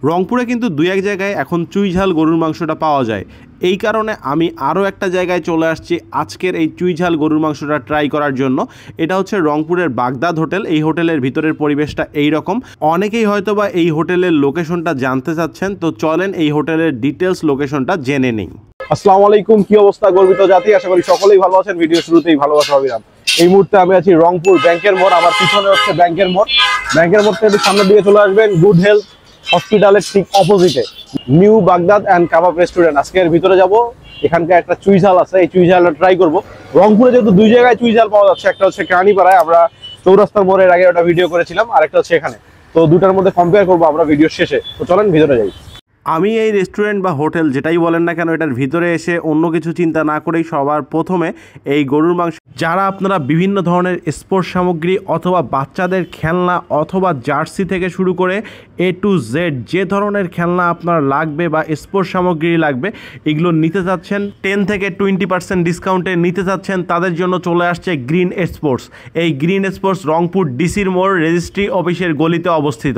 রংপুরে কিন্তু দুই এক জায়গায় এখন চুই ঝাল গরুর মাংসটা পাওয়া যায়। এই কারণে আমি আরও একটা জায়গায় চলে আসছি আজকের এই চুই ঝাল গরুর মাংসটা ট্রাই করার জন্য। এটা হচ্ছে রংপুরের বাগদাদ হোটেল। এই হোটেলের ভিতরের পরিবেশটা এই রকম। অনেকেই হয়তো বা এই হোটেলের লোকেশনটা জানতে চাচ্ছেন, তো চলেন এই হোটেলের ডিটেলস লোকেশনটা জেনে নিই। আসসালামু আলাইকুম, কি অবস্থা গর্বিত জাতি? আশা করি সকলেই ভালো আছেন। ভিডিও শুরুতেই ভালোবাসা অবিরাম। এই মুহূর্তে আমি আছি রংপুর ব্যাংকের মোড়। আমার পিছনে হচ্ছে ব্যাংকের মোড়। ব্যাংকের মোড় থেকে সামনের দিকে চলে আসবেন গুড হেলথ হসপিটালের ঠিক অপোজিটে new Baghdad and kebab restaurant. আজকে এর ভিতরে যাব। এখানকার একটা চুই ঝাল আছে, এই চুই ঝালটা ট্রাই করবো। রংপুরে যেহেতু দুই জায়গায় চুই ঝাল পাওয়া যাচ্ছে, একটা হচ্ছে কানিপাড়ায়, আমরা চৌরাস্তার মোড়ের আগে একটা ভিডিও করেছিলাম, আর একটা হচ্ছে এখানে। তো দুটার মধ্যে কম্পেয়ার করবো আমরা ভিডিওর শেষে। তো চলেন ভিতরে যাই। আমি এই রেস্টুরেন্ট বা হোটেল যেটাই বলেন না কেন, এটার ভিতরে এসে অন্য কিছু চিন্তা না করেই সবার প্রথমে এই গরুর মাংস, যারা আপনারা বিভিন্ন ধরনের স্পোর্টস সামগ্রী অথবা বাচ্চাদের খেলনা অথবা জার্সি থেকে শুরু করে A to Z যে ধরনের খেলনা আপনার লাগবে বা স্পোর্টস সামগ্রী লাগবে, এগুলো নিতে চাচ্ছেন 10 থেকে 20% ডিসকাউন্টে নিতে চাচ্ছেন, তাদের জন্য চলে আসছে গ্রিন স্পোর্টস। এই গ্রিন স্পোর্টস রংপুর ডিসির মোড় রেজিস্ট্রি অফিসের গলিতে অবস্থিত।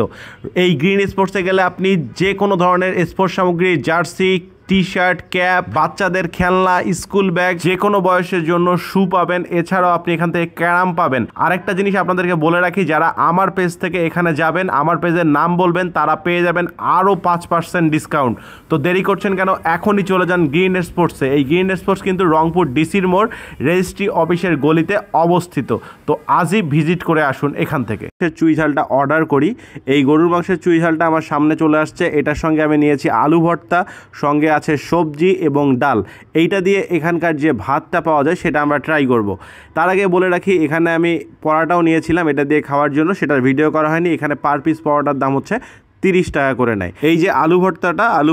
এই গ্রিন স্পোর্টসে গেলে আপনি যে কোনো ধরনের স্পোর্টস সামগ্রী, জার্সি, টি শার্ট, ক্যাপ, বাচ্চাদের খেলনা, স্কুল ব্যাগ, যে কোনো বয়সের জন্য শু পাবেন। এছাড়াও আপনি এখান থেকে ক্যারাম পাবেন। আরেকটা জিনিস আপনাদেরকে বলে রাখি, যারা আমার পেজ থেকে এখানে যাবেন, আমার পেজের নাম বলবেন, তারা পেয়ে যাবেন আরও 5% ডিসকাউন্ট। তো দেরি করছেন কেন, এখনই চলে যান গ্রিন স্পোর্টসে। এই গ্রিন স্পোর্টস কিন্তু রংপুর ডিসির মোড় রেজিস্ট্রি অফিসের গলিতে অবস্থিত। তো আজই ভিজিট করে আসুন এখান থেকে। চুই ঝালটা অর্ডার করি। এই গরুর মাংসের চুই ঝালটা আমার সামনে চলে আসছে। এটার সঙ্গে আমি নিয়েছি আলু ভর্তা, সঙ্গে আছে সবজি এবং ডাল। এইটা দিয়ে এখানকার যে ভাতটা পাওয়া যায় সেটা আমরা ট্রাই করব। তার আগে বলে রাখি, এখানে আমি পরোটাও নিয়েছিলাম এটা দিয়ে খাওয়ার জন্য, সেটার ভিডিও করা হয়নি। এখানে পার পিস পরোটার দাম হচ্ছে 30 টাকা করে নেয়। এই যে আলু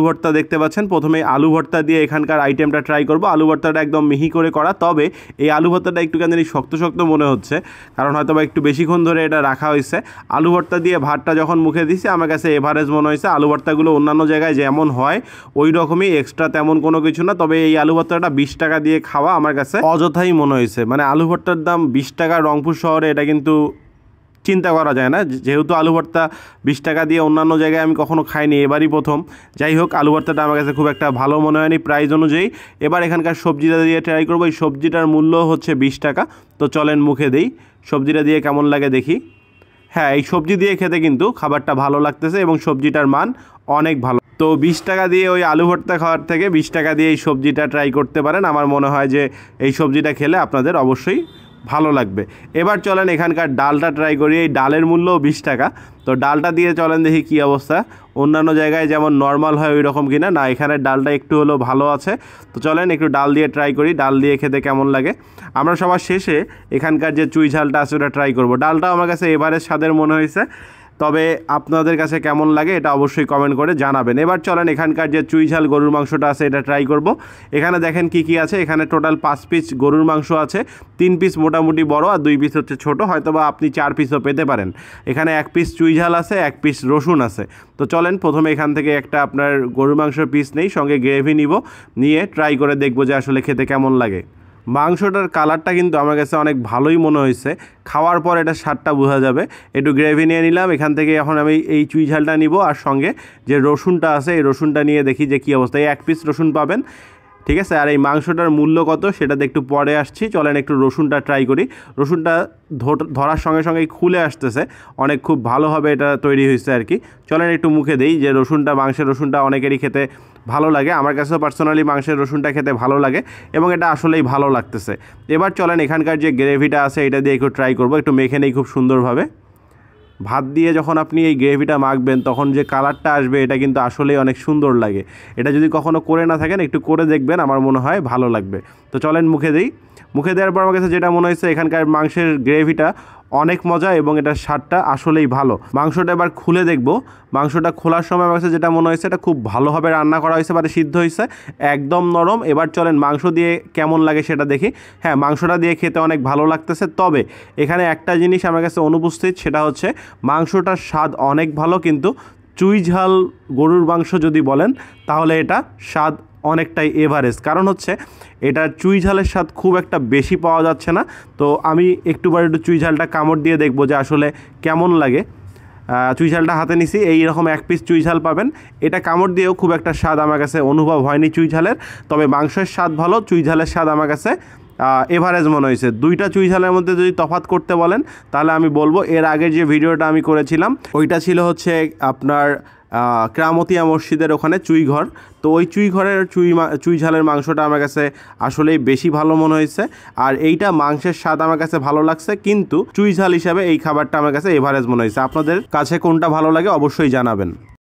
ভর্তা দেখতে পাচ্ছেন, প্রথমে আলু ভর্তা দিয়ে এখানকার আইটেমটা ট্রাই করব। আলু ভর্তাটা একদম মিহি করে করা, তবে এই আলু ভর্তাটা একটুখানি শক্ত শক্ত মনে হচ্ছে, কারণ হয়তো বা একটু বেশিক্ষণ ধরে এটা রাখা হয়েছে। আলু ভর্তা দিয়ে ভাতটা যখন মুখে দিছি, আমার কাছে এভারেজ মনে হয়েছে। আলু ভর্তাগুলো অন্যান্য জায়গায় যেমন হয় ওই রকমই, এক্সট্রা তেমন কোনো কিছু না। তবে এই আলু ভর্তাটা 20 টাকা দিয়ে খাওয়া আমার কাছে অযথাই মনে হয়েছে। মানে আলু ভর্তার দাম 20 টাকা রংপুর শহরে, এটা কিন্তু চিন্তা করা যায় না। যেহেতু আলু ভর্তা 20 টাকা দিয়ে অন্যান্য জায়গায় আমি কখনো খাইনি, এবারই প্রথম। যাই হোক, আলু ভর্তাটা আমার কাছে খুব একটা ভালো মনে হয়নি প্রাইস অনুযায়ী। এবার এখানকার সবজিটা দিয়ে ট্রাই করবো। এই সবজিটার মূল্য হচ্ছে 20 টাকা। তো চলেন মুখে দেই, সবজিটা দিয়ে কেমন লাগে দেখি। হ্যাঁ, এই সবজি দিয়ে খেতে কিন্তু খাবারটা ভালো লাগতেছে এবং সবজিটার মান অনেক ভালো। তো 20 টাকা দিয়ে ওই আলু ভর্তা খাওয়ার থেকে 20 টাকা দিয়ে এই সবজিটা ট্রাই করতে পারেন। আমার মনে হয় যে এই সবজিটা খেলে আপনাদের অবশ্যই ভালো লাগবে। এবার চলেন এখানকার ডালটা ট্রাই করি। এই ডালের মূল্য 20 টাকা। তো ডালটা দিয়ে চলেন দেখি কী অবস্থা। অন্যান্য জায়গায় যেমন নর্মাল হয় ওই রকম কিনা, না এখানের ডালটা একটু হলেও ভালো আছে। তো চলেন একটু ডাল দিয়ে ট্রাই করি, ডাল দিয়ে খেতে কেমন লাগে। আমরা সবার শেষে এখানকার যে চুই ঝালটা আছে ওটা ট্রাই করব। ডালটাও আমার কাছে এবারের স্বাদের মনে হয়েছে, তবে আপনাদের কাছে কেমন লাগে এটা অবশ্যই কমেন্ট করে জানাবেন। এবার চলেন এখানকার যে চুই ঝাল গরুর মাংসটা আছে এটা ট্রাই করব। এখানে দেখেন কি কি আছে। এখানে টোটাল 5 পিস গরুর মাংস আছে। 3 পিস মোটামুটি বড় আর 2 পিস হচ্ছে ছোট, হয়তো বা আপনি 4 পিসও পেতে পারেন। এখানে 1 পিস চুই ঝাল আছে, 1 পিস রসুন আছে। তো চলেন প্রথমে এখান থেকে একটা আপনার গরুর মাংসের পিস নেই, সঙ্গে গ্রেভি নিব, নিয়ে ট্রাই করে দেখবো যে আসলে খেতে কেমন লাগে। মাংসটার কালারটা কিন্তু আমার কাছে অনেক ভালোই মনে হয়েছে, খাওয়ার পর এটা স্বাদটা বোঝা যাবে। একটু গ্রেভি নিয়ে নিলাম এখান থেকে। এখন আমি এই চুই ঝালটা নিব, আর সঙ্গে যে রসুনটা আছে এই রসুনটা নিয়ে দেখি যে কী অবস্থা। এই 1 পিস রসুন পাবেন, ঠিক আছে। আর এই মাংসটার মূল্য কত সেটাতে একটু পরে আসছি। চলেন একটু রসুনটা ট্রাই করি। রসুনটা ধরার সঙ্গে সঙ্গেই খুলে আসতেছে, অনেক খুব ভালোভাবে এটা তৈরি হয়েছে আর কি। চলেন একটু মুখে দেই যে রসুনটা, মাংসের রসুনটা অনেকেরই খেতে ভালো লাগে। আমার কাছেও পার্সোনালি মাংসের রসুনটা খেতে ভালো লাগে এবং এটা আসলেই ভালো লাগতেছে। এবার চলেন এখানকার যে গ্রেভিটা আছে এটা দিয়ে একটু ট্রাই করব। একটু মেখে নেই খুব সুন্দরভাবে। ভাত দিয়ে যখন আপনি এই গ্রেভিটা মাখবেন তখন যে কালারটা আসবে এটা কিন্তু আসলেই অনেক সুন্দর লাগে। এটা যদি কখনো করে না থাকেন একটু করে দেখবেন, আমার মনে হয় ভালো লাগবে। তো চলেন মুখে দিই। মুখে দেওয়ার পর আমার কাছে যেটা মনে হয়েছে, এখানকার মাংসের গ্রেভিটা অনেক মজা এবং এটার স্বাদটা আসলেই ভালো। মাংসটা এবার খুলে দেখব। মাংসটা খোলার সময় আমার কাছে যেটা মনে হয়েছে এটা খুব ভালোভাবে রান্না করা হয়েছে, মানে সিদ্ধ হয়েছে, একদম নরম। এবার চলেন মাংস দিয়ে কেমন লাগে সেটা দেখি। হ্যাঁ, মাংসটা দিয়ে খেতে অনেক ভালো লাগতেছে, তবে এখানে একটা জিনিস আমার কাছে অনুপস্থিত, সেটা হচ্ছে মাংসটার স্বাদ অনেক ভালো, কিন্তু চুই ঝাল গরুর মাংস যদি বলেন তাহলে এটা স্বাদ অনেকটাই এভারেজ। কারণ হচ্ছে এটা চুই ঝালের স্বাদ খুব একটা বেশি পাওয়া যাচ্ছে না। তো আমি একটু চুই ঝালটা কামড় দিয়ে দেখবো যে আসলে কেমন লাগে। চুই ঝালটা হাতে নিছি, এইরকম এক পিস চুই ঝাল পাবেন। এটা কামড় দিয়েও খুব একটা স্বাদ আমার কাছে অনুভব হয়নি চুই ঝালের, তবে মাংসের স্বাদ ভালো, চুই ঝালের স্বাদ আমার কাছে এভারেজ মনে হয়েছে। দুইটা চুই ঝালের মধ্যে যদি তফাৎ করতে বলেন তাহলে আমি বলবো এর আগের যে ভিডিওটা আমি করেছিলাম ওইটা ছিল হচ্ছে আপনার ক্রামতিয়া মসজিদের ওখানে চুই ঘর। তো ওই চুই ঘরের চুই ঝালের মাংসটা আমার কাছে আসলেই বেশি ভালো মনে হয়েছে, আর এইটা মাংসের স্বাদ আমার কাছে ভালো লাগছে, কিন্তু চুই ঝাল হিসাবে এই খাবারটা আমার কাছে এভারেজ মনে হয়েছে। আপনাদের কাছে কোনটা ভালো লাগে অবশ্যই জানাবেন।